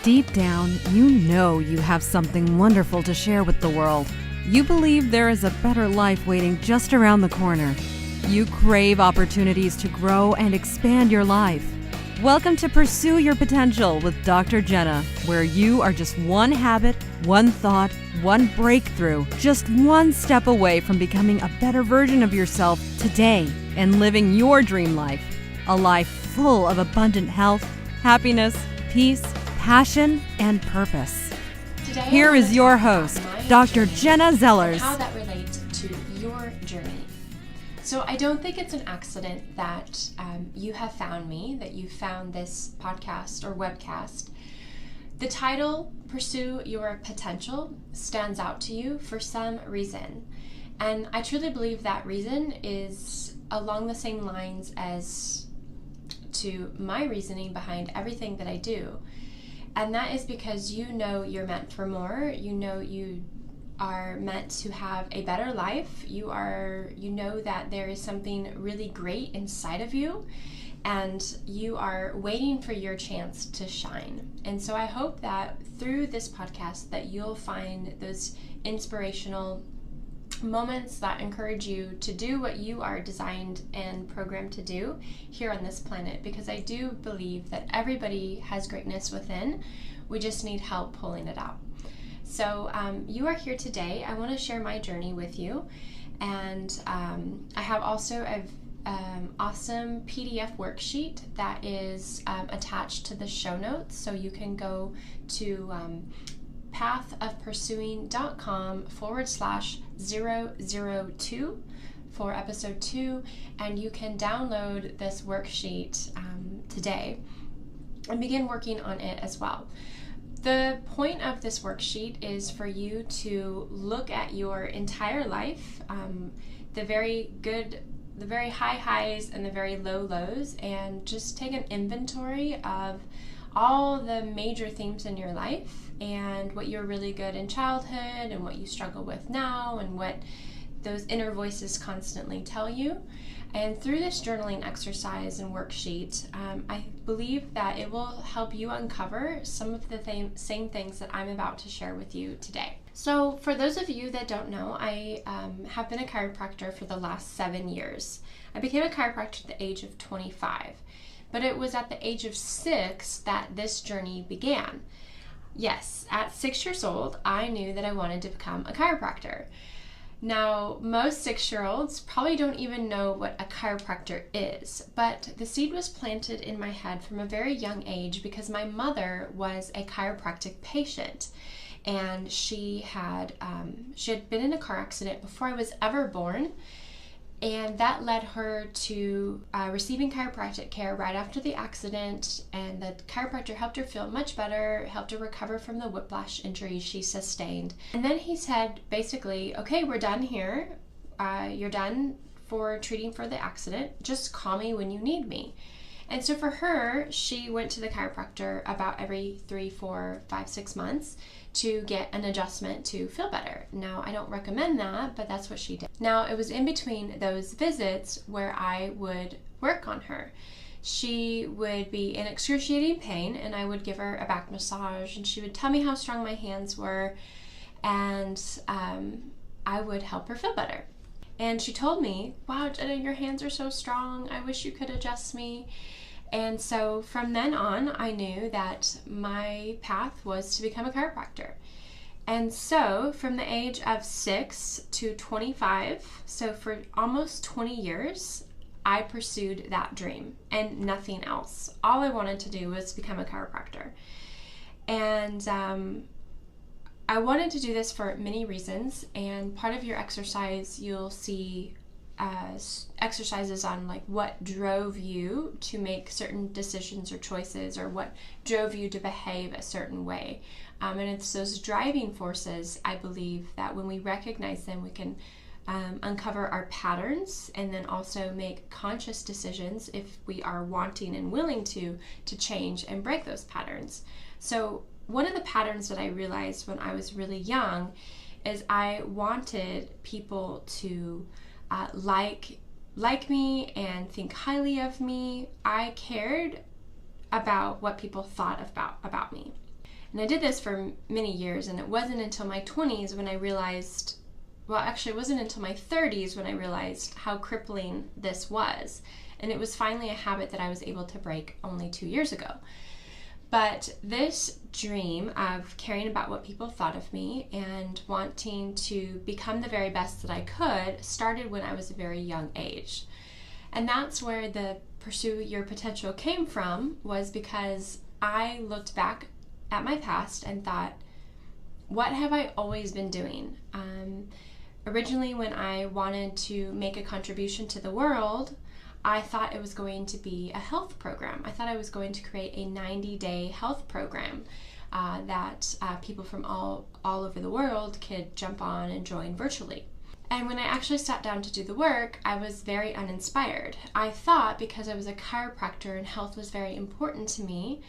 Deep down, you know you have something wonderful to share with the world. You believe there is a better life waiting just around the corner. You crave opportunities to grow and expand your life. Welcome to Pursue Your Potential with Dr. Jenna, where you are just one habit, one thought, one breakthrough, just one step away from becoming a better version of yourself today and living your dream life. A life full of abundant health, happiness, peace, passion, and purpose. Today, here is your host, Dr. Jenna Zellers. How that relates to your journey. So I don't think it's an accident that you have found me, that you found this podcast or webcast. The title, Pursue Your Potential, stands out to you for some reason. And I truly believe that reason is along the same lines as to my reasoning behind everything that I do. And that is because you know you're meant for more. You know you are meant to have a better life. You know that there is something really great inside of you, and you are waiting for your chance to shine. And so I hope that through this podcast that you'll find those inspirational moments that encourage you to do what you are designed and programmed to do here on this planet, because I do believe that everybody has greatness within. We just need help pulling it out. So you are here today. I want to share my journey with you, and I have also an awesome PDF worksheet that is attached to the show notes, so you can go to pathofpursuing.com/002 for episode 2, and you can download this worksheet today and begin working on it as well. The point of this worksheet is for you to look at your entire life, the very high highs and the very low lows, and just take an inventory of all the major themes in your life and what you're really good in childhood and what you struggle with now and what those inner voices constantly tell you. And through this journaling exercise and worksheet, I believe that it will help you uncover some of the same things that I'm about to share with you today. So for those of you that don't know, I have been a chiropractor for the last 7 years. I became a chiropractor at the age of 25. But it was at the age of 6 that this journey began. Yes, at 6 years old, I knew that I wanted to become a chiropractor. Now, most 6-year-olds probably don't even know what a chiropractor is, but the seed was planted in my head from a very young age because my mother was a chiropractic patient, and she had been in a car accident before I was ever born. And that led her to receiving chiropractic care right after the accident, and the chiropractor helped her feel much better, helped her recover from the whiplash injury she sustained. And then he said, basically, okay, we're done here. You're done for treating for the accident. Just call me when you need me. And so for her, she went to the chiropractor about every 3, 4, 5, 6 months to get an adjustment to feel better. Now, I don't recommend that, but that's what she did. Now, it was in between those visits where I would work on her. She would be in excruciating pain, and I would give her a back massage, and she would tell me how strong my hands were, and I would help her feel better. And she told me, wow, Jenna, your hands are so strong. I wish you could adjust me. And so from then on, I knew that my path was to become a chiropractor. And so from the age of 6 to 25, so for almost 20 years, I pursued that dream and nothing else. All I wanted to do was become a chiropractor. And I wanted to do this for many reasons, and part of your exercise you'll see exercises on like what drove you to make certain decisions or choices, or what drove you to behave a certain way. And it's those driving forces, I believe, that when we recognize them, we can uncover our patterns, and then also make conscious decisions if we are wanting and willing to change and break those patterns. So one of the patterns that I realized when I was really young is I wanted people to like me and think highly of me. I cared about what people thought about me. And I did this for many years, and it wasn't until my 20s when I realized, well, actually it wasn't until my 30s when I realized how crippling this was. And it was finally a habit that I was able to break only 2 years ago. But this dream of caring about what people thought of me and wanting to become the very best that I could started when I was a very young age. And that's where the Pursue Your Potential came from, was because I looked back at my past and thought, what have I always been doing? Originally, when I wanted to make a contribution to the world, I thought it was going to be a health program. I thought I was going to create a 90-day health program that people from all over the world could jump on and join virtually. And when I actually sat down to do the work, I was very uninspired. I thought, because I was a chiropractor and health was very important to me,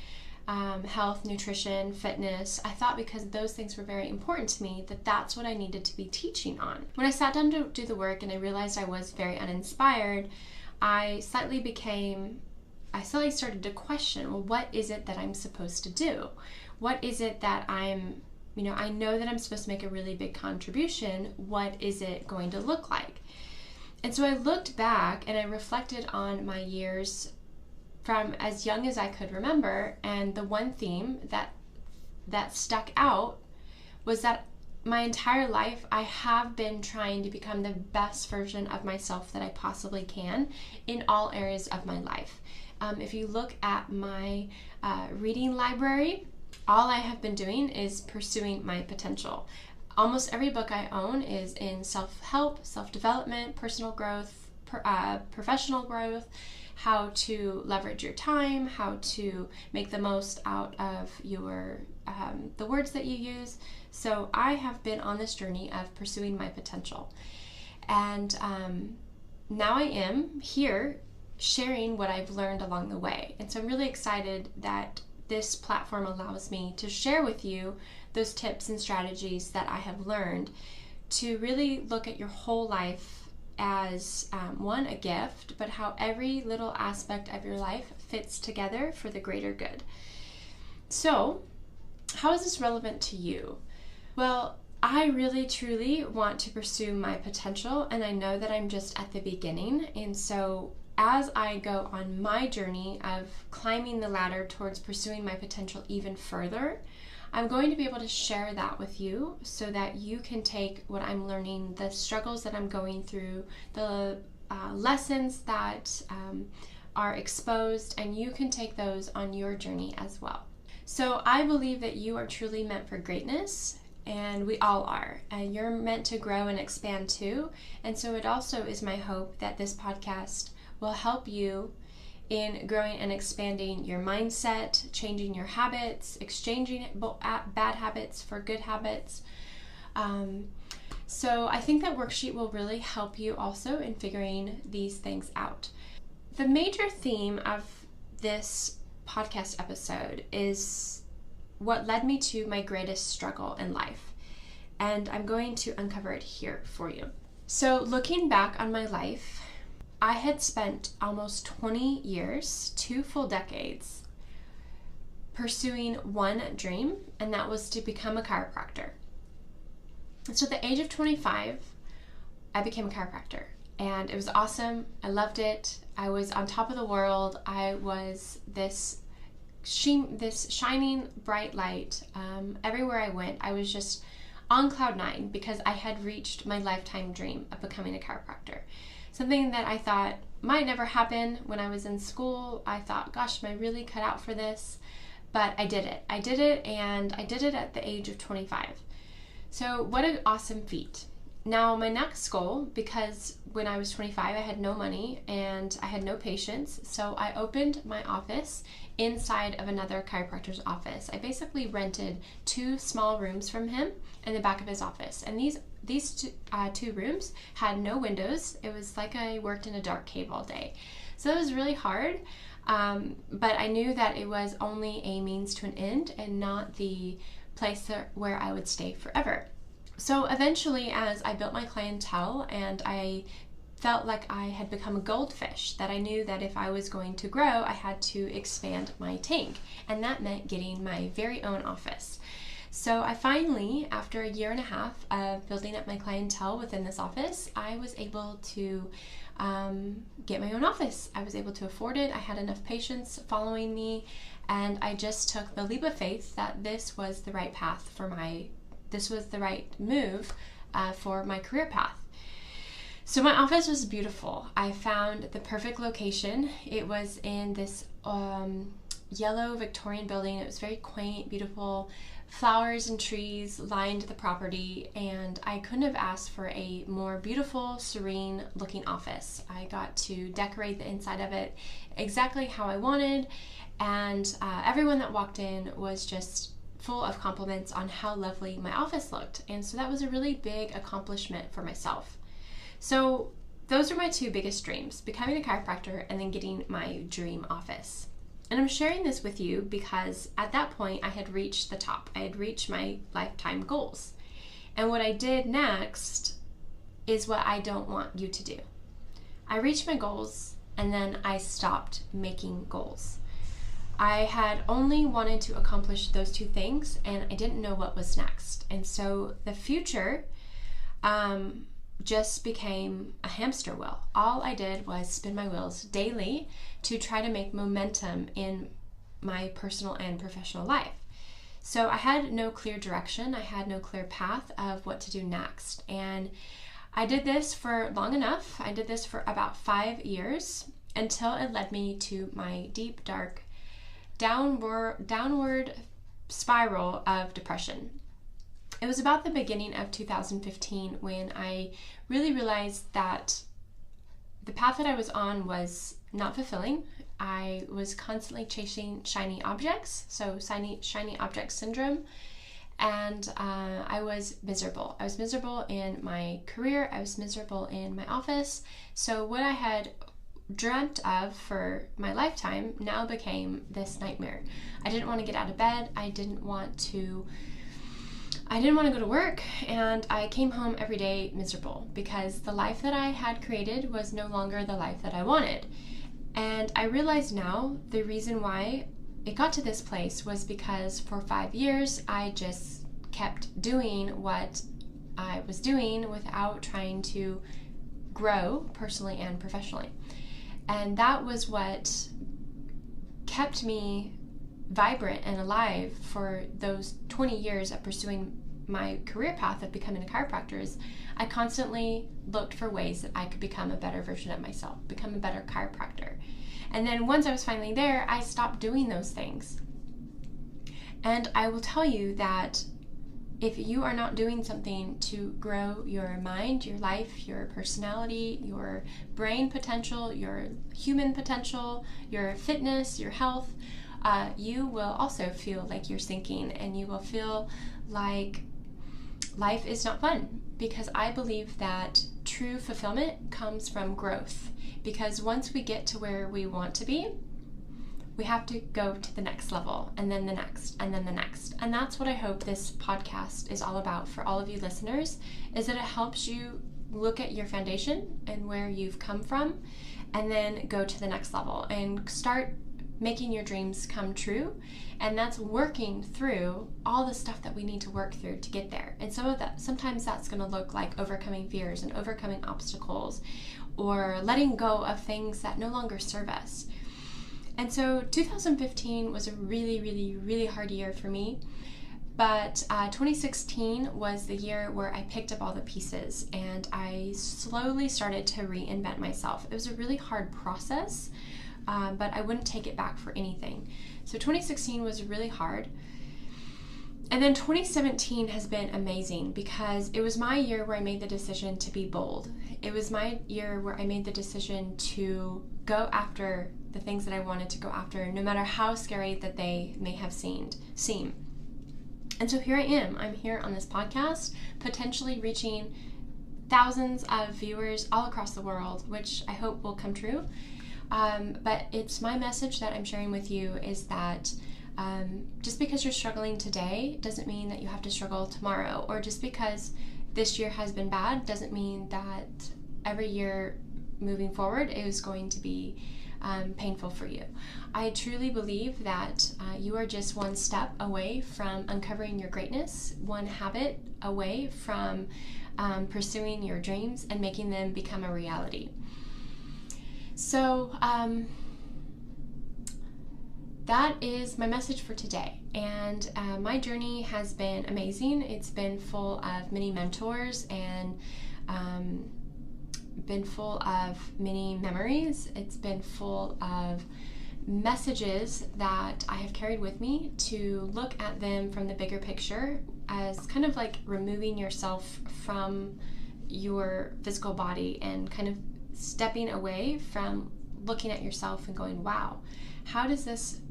health, nutrition, fitness, I thought because those things were very important to me that that's what I needed to be teaching on. When I sat down to do the work and I realized I was very uninspired, I slightly started to question, well, what is it that I'm supposed to do? What is it that I know that I'm supposed to make a really big contribution. What is it going to look like? And so I looked back and I reflected on my years from as young as I could remember, and the one theme that stuck out was that my entire life I have been trying to become the best version of myself that I possibly can in all areas of my life. If you look at my reading library, all I have been doing is pursuing my potential. Almost every book I own is in self-help, self-development, personal growth, professional growth, how to leverage your time, how to make the most out of your the words that you use. So I have been on this journey of pursuing my potential. And now I am here sharing what I've learned along the way. And so I'm really excited that this platform allows me to share with you those tips and strategies that I have learned to really look at your whole life as one, a gift, but how every little aspect of your life fits together for the greater good. So, how is this relevant to you? Well, I really truly want to pursue my potential, and I know that I'm just at the beginning. And so as I go on my journey of climbing the ladder towards pursuing my potential even further, I'm going to be able to share that with you so that you can take what I'm learning, the struggles that I'm going through, the lessons that are exposed, and you can take those on your journey as well. So I believe that you are truly meant for greatness, and we all are, and you're meant to grow and expand too. And so it also is my hope that this podcast will help you in growing and expanding your mindset, changing your habits, exchanging bad habits for good habits. So I think that worksheet will really help you also in figuring these things out. The major theme of this podcast episode is what led me to my greatest struggle in life, and I'm going to uncover it here for you. So looking back on my life, I had spent almost 20 years, 2 full decades, pursuing one dream, and that was to become a chiropractor. So at the age of 25, I became a chiropractor, and it was awesome. I loved it. I was on top of the world. I was this shining bright light. Everywhere I went, I was just on cloud 9 because I had reached my lifetime dream of becoming a chiropractor. Something that I thought might never happen when I was in school. I thought, gosh, am I really cut out for this? But I did it. I did it, and I did it at the age of 25. So what an awesome feat. Now my next goal, because when I was 25 I had no money and I had no patients, so I opened my office inside of another chiropractor's office. I basically rented 2 small rooms from him in the back of his office, and these two rooms had no windows. It was like I worked in a dark cave all day. So it was really hard, but I knew that it was only a means to an end and not the place where I would stay forever. So eventually, as I built my clientele and I felt like I had become a goldfish, that I knew that if I was going to grow, I had to expand my tank, and that meant getting my very own office. So I finally, after a year and a half of building up my clientele within this office, I was able to get my own office. I was able to afford it. I had enough patients following me, and I just took the leap of faith that this was the right path this was the right move for my career path. So my office was beautiful. I found the perfect location. It was in this yellow Victorian building. It was very quaint, beautiful. Flowers and trees lined the property, and I couldn't have asked for a more beautiful, serene looking office. I got to decorate the inside of it exactly how I wanted, and everyone that walked in was just full of compliments on how lovely my office looked. And so that was a really big accomplishment for myself. So those are my two biggest dreams: becoming a chiropractor and then getting my dream office. And I'm sharing this with you because at that point I had reached the top. I had reached my lifetime goals. And what I did next is what I don't want you to do. I reached my goals and then I stopped making goals. I had only wanted to accomplish those two things, and I didn't know what was next. And so the future just became a hamster wheel. All I did was spin my wheels daily to try to make momentum in my personal and professional life. So I had no clear direction. I had no clear path of what to do next. And I did this for long enough. I did this for about 5 years until it led me to my deep, dark, downward spiral of depression. It was about the beginning of 2015 when I really realized that the path that I was on was not fulfilling. I was constantly chasing shiny objects, so shiny object syndrome, and I was miserable. I was miserable in my career. I was miserable in my office. So what I had dreamt of for my lifetime now became this nightmare. I didn't want to get out of bed. I didn't want to go to work, and I came home every day miserable because the life that I had created was no longer the life that I wanted. And I realize now the reason why it got to this place was because for 5 years I just kept doing what I was doing without trying to grow personally and professionally. And that was what kept me vibrant and alive for those 20 years of pursuing my career path of becoming a chiropractor. Is I constantly looked for ways that I could become a better version of myself, become a better chiropractor. And then once I was finally there, I stopped doing those things. And I will tell you that if you are not doing something to grow your mind, your life, your personality, your brain potential, your human potential, your fitness, your health, you will also feel like you're sinking, and you will feel like life is not fun, because I believe that true fulfillment comes from growth. Because once we get to where we want to be, we have to go to the next level, and then the next, and then the next. And that's what I hope this podcast is all about for all of you listeners, is that it helps you look at your foundation and where you've come from, and then go to the next level and start making your dreams come true. And that's working through all the stuff that we need to work through to get there. And sometimes that's going to look like overcoming fears and overcoming obstacles, or letting go of things that no longer serve us. And so 2015 was a really, really, really hard year for me. But 2016 was the year where I picked up all the pieces and I slowly started to reinvent myself. It was a really hard process, but I wouldn't take it back for anything. So 2016 was really hard. And then 2017 has been amazing because it was my year where I made the decision to be bold. It was my year where I made the decision to go after the things that I wanted to go after, no matter how scary that they may have seem. And so here I am. I'm here on this podcast, potentially reaching thousands of viewers all across the world, which I hope will come true. But it's my message that I'm sharing with you is that just because you're struggling today doesn't mean that you have to struggle tomorrow, or just because this year has been bad doesn't mean that every year moving forward is going to be painful for you. I truly believe that you are just one step away from uncovering your greatness, one habit away from pursuing your dreams and making them become a reality. So that is my message for today. And my journey has been amazing. It's been full of many mentors and been full of many memories. It's been full of messages that I have carried with me to look at them from the bigger picture as kind of like removing yourself from your physical body and kind of stepping away from looking at yourself and going, wow, how does this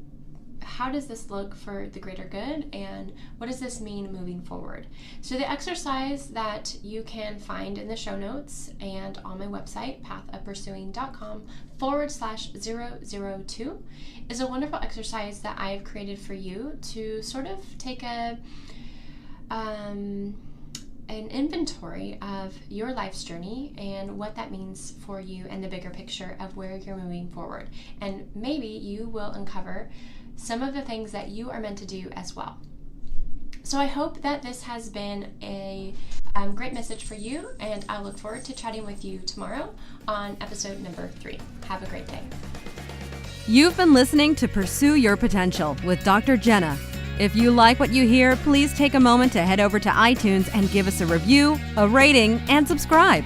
look for the greater good, and what does this mean moving forward? So the exercise that you can find in the show notes and on my website, pathofpursuing.com/002, is a wonderful exercise that I've created for you to sort of take an inventory of your life's journey and what that means for you and the bigger picture of where you're moving forward. And maybe you will uncover some of the things that you are meant to do as well. So I hope that this has been a great message for you, and I look forward to chatting with you tomorrow on episode number 3. Have a great day. You've been listening to Pursue Your Potential with Dr. Jenna. If you like what you hear, please take a moment to head over to iTunes and give us a review, a rating, and subscribe.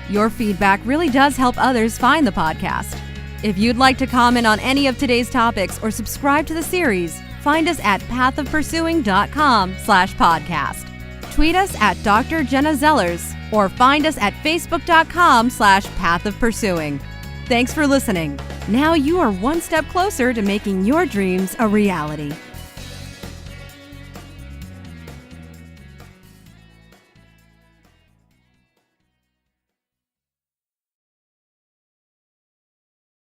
Your feedback really does help others find the podcast. If you'd like to comment on any of today's topics or subscribe to the series, find us at pathofpursuing.com/podcast. Tweet us at Dr. Jenna Zellers or find us at facebook.com/pathofpursuing. Thanks for listening. Now you are one step closer to making your dreams a reality.